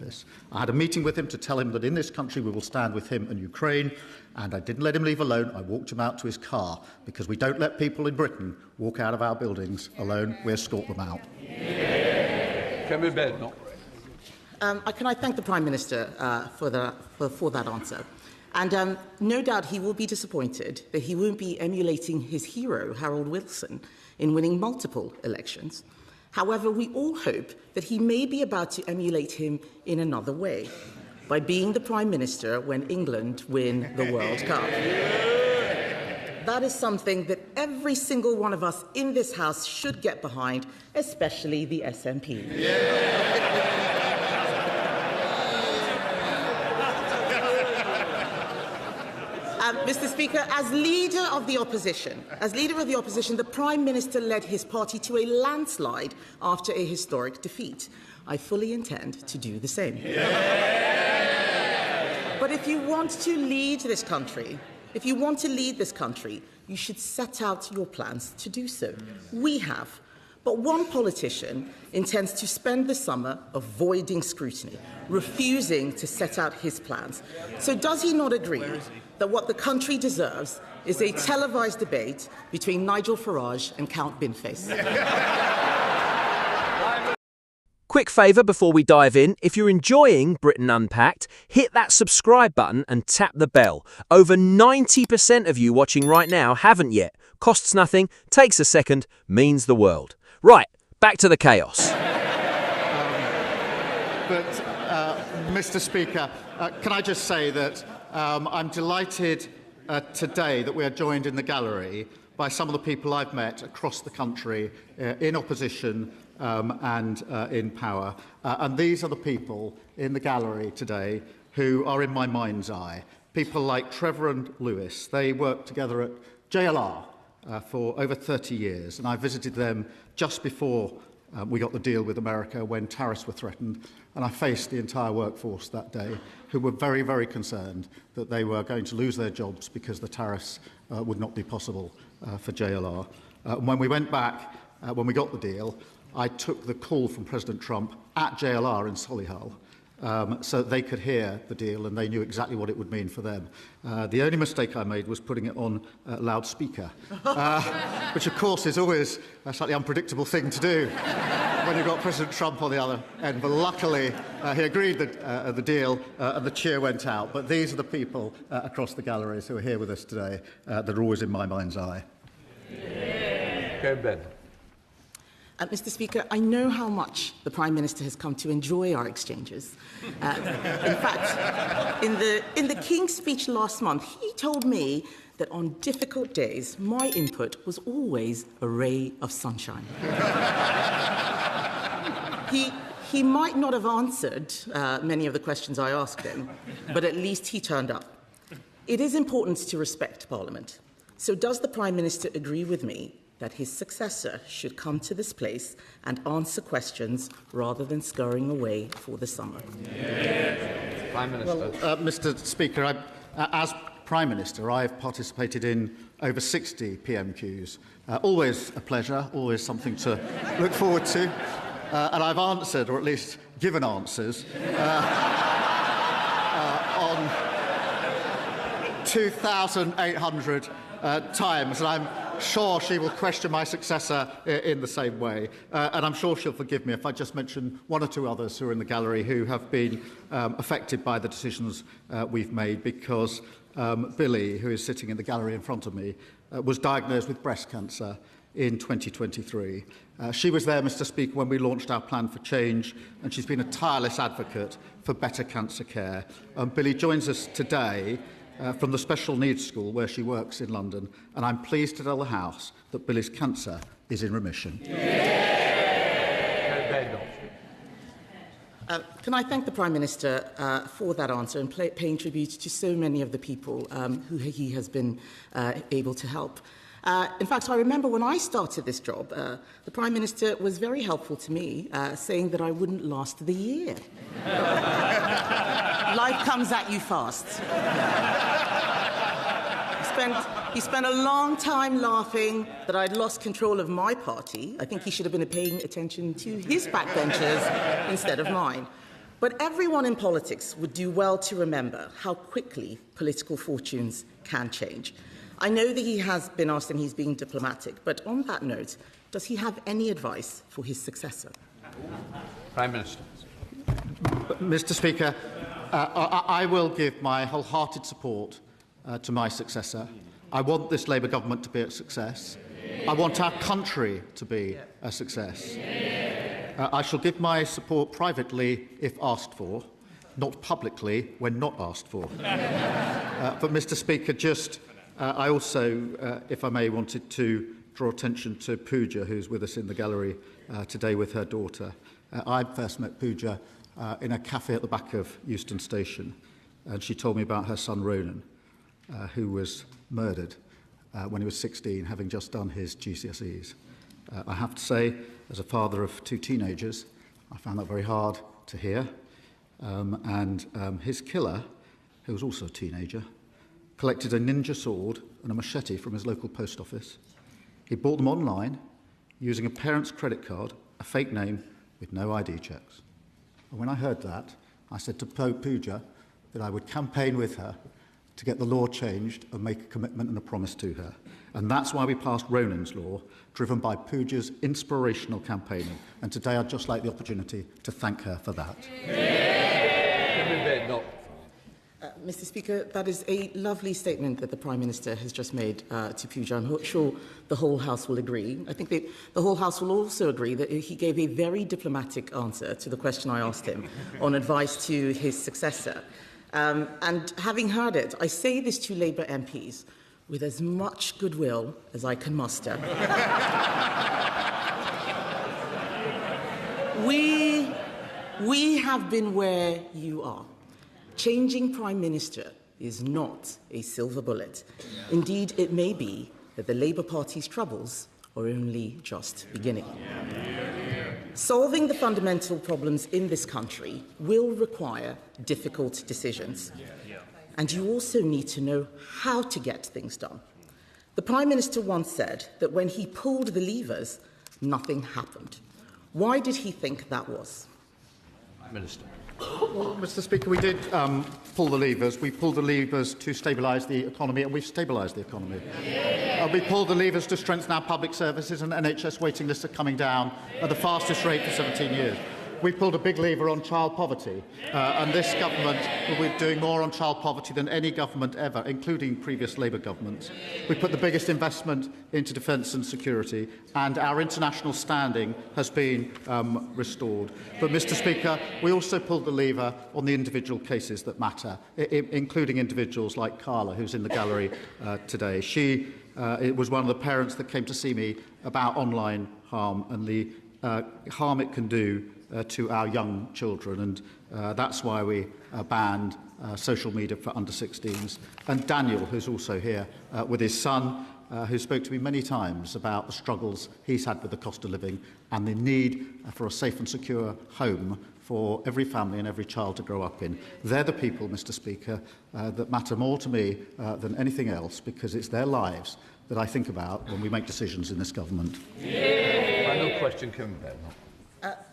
office. I had a meeting with him to tell him that in this country we will stand with him and Ukraine, and I didn't let him leave alone. I walked him out to his car, because we don't let people in Britain walk out of our buildings alone. We escort them out. Kemi Badenoch. Can I thank the Prime Minister for that answer? And no doubt he will be disappointed that he won't be emulating his hero, Harold Wilson, in winning multiple elections. However, we all hope that he may be about to emulate him in another way, by being the Prime Minister when England win the World Cup. That is something that every single one of us in this House should get behind, especially the SNP. Mr. Speaker, as leader of the opposition, the Prime Minister led his party to a landslide after a historic defeat. I fully intend to do the same. But if you want to lead this country, you should set out your plans to do so. We have. But one politician intends to spend the summer avoiding scrutiny, refusing to set out his plans. So does he not agree that what the country deserves is a televised debate between Nigel Farage and Count Binface? Quick favour before we dive in, if you're enjoying Britain Unpacked, hit that subscribe button and tap the bell. Over 90% of you watching right now haven't yet. Costs nothing, takes a second, means the world. Right, back to the chaos. Mr. Speaker, can I just say that I'm delighted today that we are joined in the gallery by some of the people I've met across the country in opposition and in power. And these are the people in the gallery today who are in my mind's eye. People like Trevor and Lewis. They worked together at JLR for over 30 years, and I visited them just before we got the deal with America when tariffs were threatened, and I faced the entire workforce that day who were very, very concerned that they were going to lose their jobs because the tariffs would not be possible for JLR. And when we went back, when we got the deal, I took the call from President Trump at JLR in Solihull so that they could hear the deal and they knew exactly what it would mean for them. The only mistake I made was putting it on loudspeaker, which of course is always a slightly unpredictable thing to do when you've got President Trump on the other end. But luckily he agreed the deal and the cheer went out. But these are the people across the galleries who are here with us today that are always in my mind's eye. Okay, Ben. Mr. Speaker, I know how much the Prime Minister has come to enjoy our exchanges. In fact, in the King's speech last month, he told me that on difficult days, my input was always a ray of sunshine. He might not have answered many of the questions I asked him, but at least he turned up. It is important to respect Parliament. So does the Prime Minister agree with me that his successor should come to this place and answer questions rather than scurrying away for the summer? Yes. Prime Minister. Well, Mr. Speaker, as Prime Minister, I have participated in over 60 PMQs. Always a pleasure, always something to look forward to. And I've answered, or at least given answers, on 2,800 times. And I'm sure she will question my successor in the same way. And I'm sure she'll forgive me if I just mention one or two others who are in the gallery who have been affected by the decisions we've made, because Billy, who is sitting in the gallery in front of me, was diagnosed with breast cancer in 2023. She was there, Mr. Speaker, when we launched our plan for change, and she's been a tireless advocate for better cancer care. Billy joins us today from the Special Needs School where she works in London, and I'm pleased to tell the House that Billy's cancer is in remission. Can I thank the Prime Minister for that answer and paying tribute to so many of the people who he has been able to help. In fact, I remember when I started this job, the Prime Minister was very helpful to me, saying that I wouldn't last the year. Life comes at you fast. He spent a long time laughing that I'd lost control of my party. I think he should have been paying attention to his backbenchers instead of mine. But everyone in politics would do well to remember how quickly political fortunes can change. I know that he has been asked and he's being diplomatic, but on that note, does he have any advice for his successor? Prime Minister. Mr. Speaker, I will give my wholehearted support to my successor. I want this Labour government to be a success. I want our country to be a success. I shall give my support privately if asked for, not publicly when not asked for. But, Mr. Speaker, I also, if I may, wanted to draw attention to Pooja, who's with us in the gallery today with her daughter. I first met Pooja in a cafe at the back of Euston Station, and she told me about her son Ronan, who was murdered when he was 16, having just done his GCSEs. I have to say, as a father of two teenagers, I found that very hard to hear. His killer, who was also a teenager, collected a ninja sword and a machete from his local post office. He bought them online using a parent's credit card, a fake name with no ID checks. And when I heard that, I said to Pooja that I would campaign with her to get the law changed and make a commitment and a promise to her. And that's why we passed Ronan's law, driven by Pooja's inspirational campaigning. And today I'd just like the opportunity to thank her for that. Mr. Speaker, that is a lovely statement that the Prime Minister has just made to Pooja. I'm sure the whole House will agree. I think the whole House will also agree that he gave a very diplomatic answer to the question I asked him on advice to his successor. And having heard it, I say this to Labour MPs with as much goodwill as I can muster. We have been where you are. Changing Prime Minister is not a silver bullet. Indeed, it may be that the Labour Party's troubles are only just beginning. Solving the fundamental problems in this country will require difficult decisions. And you also need to know how to get things done. The Prime Minister once said that when he pulled the levers, nothing happened. Why did he think that was? Minister. Well, Mr. Speaker, we did pull the levers. We pulled the levers to stabilise the economy, and we've stabilised the economy. We pulled the levers to strengthen our public services, and NHS waiting lists are coming down at the fastest rate for 17 years. We pulled a big lever on child poverty, and this government will be doing more on child poverty than any government ever, including previous Labour governments. We put the biggest investment into defence and security, and our international standing has been restored. But, Mr. Speaker, we also pulled the lever on the individual cases that matter, including individuals like Carla, who's in the gallery today. She was one of the parents that came to see me about online harm and the harm it can do to our young children, and that's why we banned social media for under-16s. And Daniel, who's also here with his son, who spoke to me many times about the struggles he's had with the cost of living and the need for a safe and secure home for every family and every child to grow up in. They're the people, Mr. Speaker, that matter more to me than anything else, because it's their lives that I think about when we make decisions in this government. Final question, Kemi.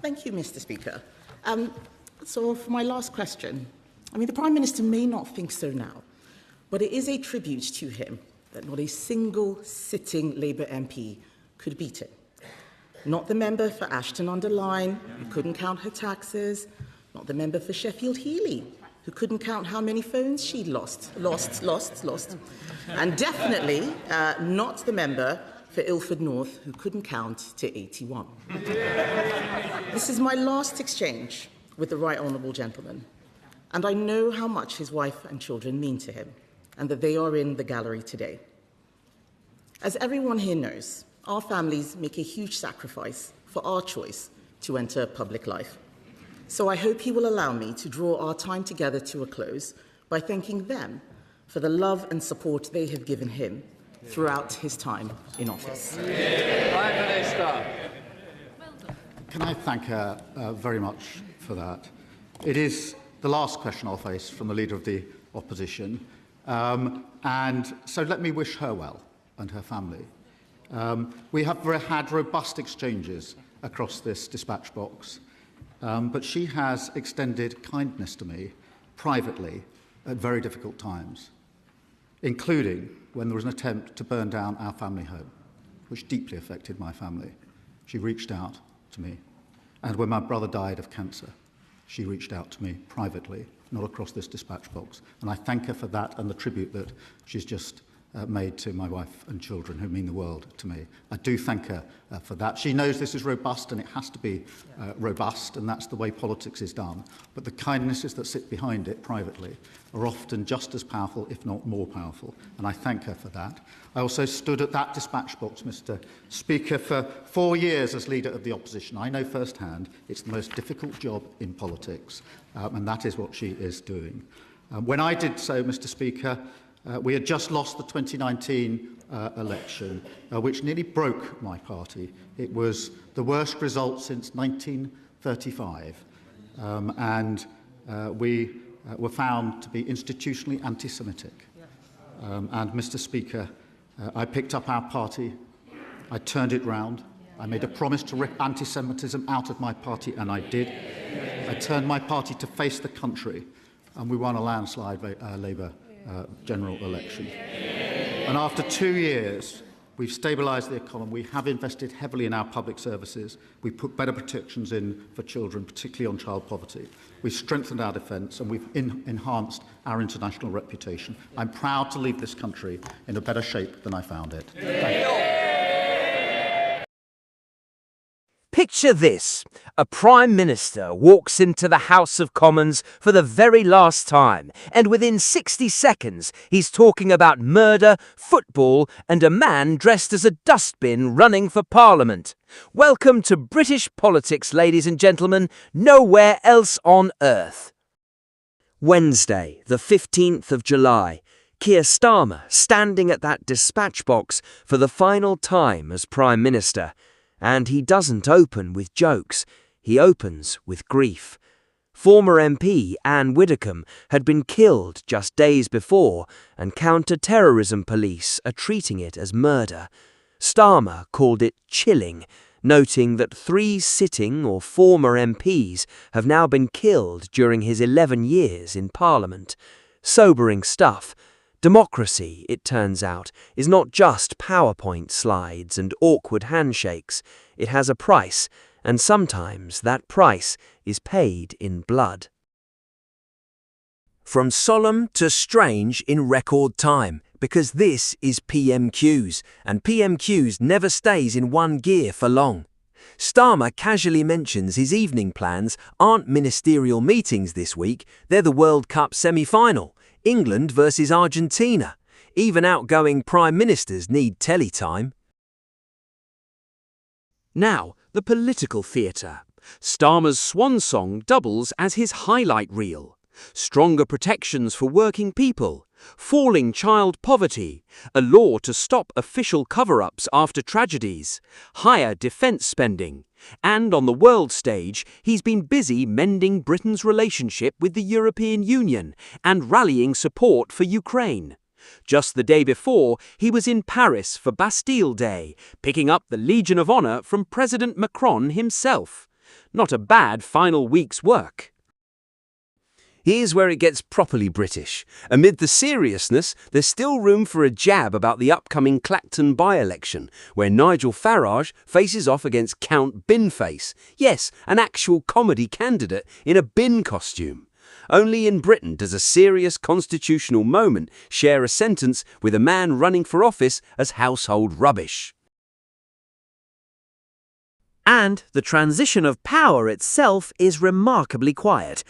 Thank you, Mr. Speaker. So for my last question, the Prime Minister may not think so now, but it is a tribute to him that not a single sitting Labour MP could beat him. Not the member for Ashton-under-Lyne, who couldn't count her taxes, not the member for Sheffield Heeley, who couldn't count how many phones she'd lost, and definitely not the member for Ilford North, who couldn't count to 81. This is my last exchange with the Right Honourable Gentleman, and I know how much his wife and children mean to him, and that they are in the gallery today. As everyone here knows, our families make a huge sacrifice for our choice to enter public life. So I hope he will allow me to draw our time together to a close by thanking them for the love and support they have given him throughout his time in office. Prime Minister. Can I thank her very much for that? It is the last question I'll face from the Leader of the Opposition, and so let me wish her well and her family. We have had robust exchanges across this dispatch box. but she has extended kindness to me privately at very difficult times, including when there was an attempt to burn down our family home, which deeply affected my family. She reached out to me. And when my brother died of cancer, she reached out to me privately, not across this dispatch box. And I thank her for that and the tribute that she's just made to my wife and children, who mean the world to me. I do thank her for that. She knows this is robust and it has to be robust, and that's the way politics is done. But the kindnesses that sit behind it privately are often just as powerful, if not more powerful, and I thank her for that. I also stood at that dispatch box, Mr. Speaker, for 4 years as Leader of the Opposition. I know firsthand it's the most difficult job in politics, and that is what she is doing. When I did so, Mr. Speaker, we had just lost the 2019 election, which nearly broke my party. It was the worst result since 1935, and we were found to be institutionally anti-Semitic. And, Mr. Speaker, I picked up our party, I turned it round, I made a promise to rip anti-Semitism out of my party, and I did. I turned my party to face the country, and we won a landslide Labour general election. And after 2 years, we've stabilised the economy. We have invested heavily in our public services. We've put better protections in for children, particularly on child poverty. We've strengthened our defence, and we've enhanced our international reputation. I'm proud to leave this country in a better shape than I found it. Thank you. Picture this. A Prime Minister walks into the House of Commons for the very last time, and within 60 seconds he's talking about murder, football, and a man dressed as a dustbin running for Parliament. Welcome to British politics, ladies and gentlemen, nowhere else on earth. Wednesday, the 15th of July. Keir Starmer standing at that dispatch box for the final time as Prime Minister. And he doesn't open with jokes, he opens with grief. Former MP Ann Widdecombe had been killed just days before, and counter-terrorism police are treating it as murder. Starmer called it chilling, noting that 3 sitting or former MPs have now been killed during his 11 years in Parliament. Sobering stuff. Democracy, it turns out, is not just PowerPoint slides and awkward handshakes. It has a price, and sometimes that price is paid in blood. From solemn to strange in record time, because this is PMQs, and PMQs never stays in one gear for long. Starmer casually mentions his evening plans aren't ministerial meetings this week, they're the World Cup semi-final. England versus Argentina. Even outgoing prime ministers need telly time. Now, the political theatre. Starmer's swan song doubles as his highlight reel. Stronger protections for working people. Falling child poverty. A law to stop official cover-ups after tragedies. Higher defence spending. And on the world stage, he's been busy mending Britain's relationship with the European Union and rallying support for Ukraine. Just the day before, he was in Paris for Bastille Day, picking up the Legion of Honour from President Macron himself. Not a bad final week's work. Here's where it gets properly British. Amid the seriousness, there's still room for a jab about the upcoming Clacton by-election, where Nigel Farage faces off against Count Binface. Yes, an actual comedy candidate in a bin costume. Only in Britain does a serious constitutional moment share a sentence with a man running for office as household rubbish. And the transition of power itself is remarkably quiet.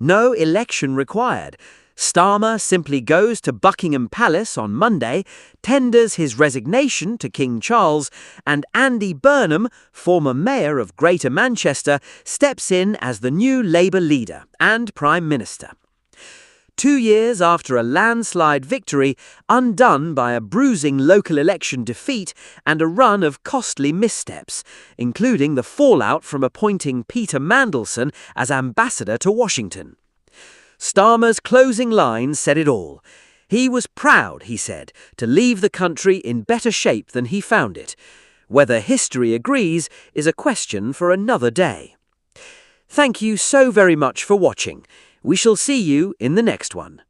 No election required. Starmer simply goes to Buckingham Palace on Monday, tenders his resignation to King Charles, and Andy Burnham, former mayor of Greater Manchester, steps in as the new Labour leader and Prime Minister. 2 years after a landslide victory, undone by a bruising local election defeat and a run of costly missteps, including the fallout from appointing Peter Mandelson as ambassador to Washington. Starmer's closing line said it all. He was proud, he said, to leave the country in better shape than he found it. Whether history agrees is a question for another day. Thank you so very much for watching. We shall see you in the next one.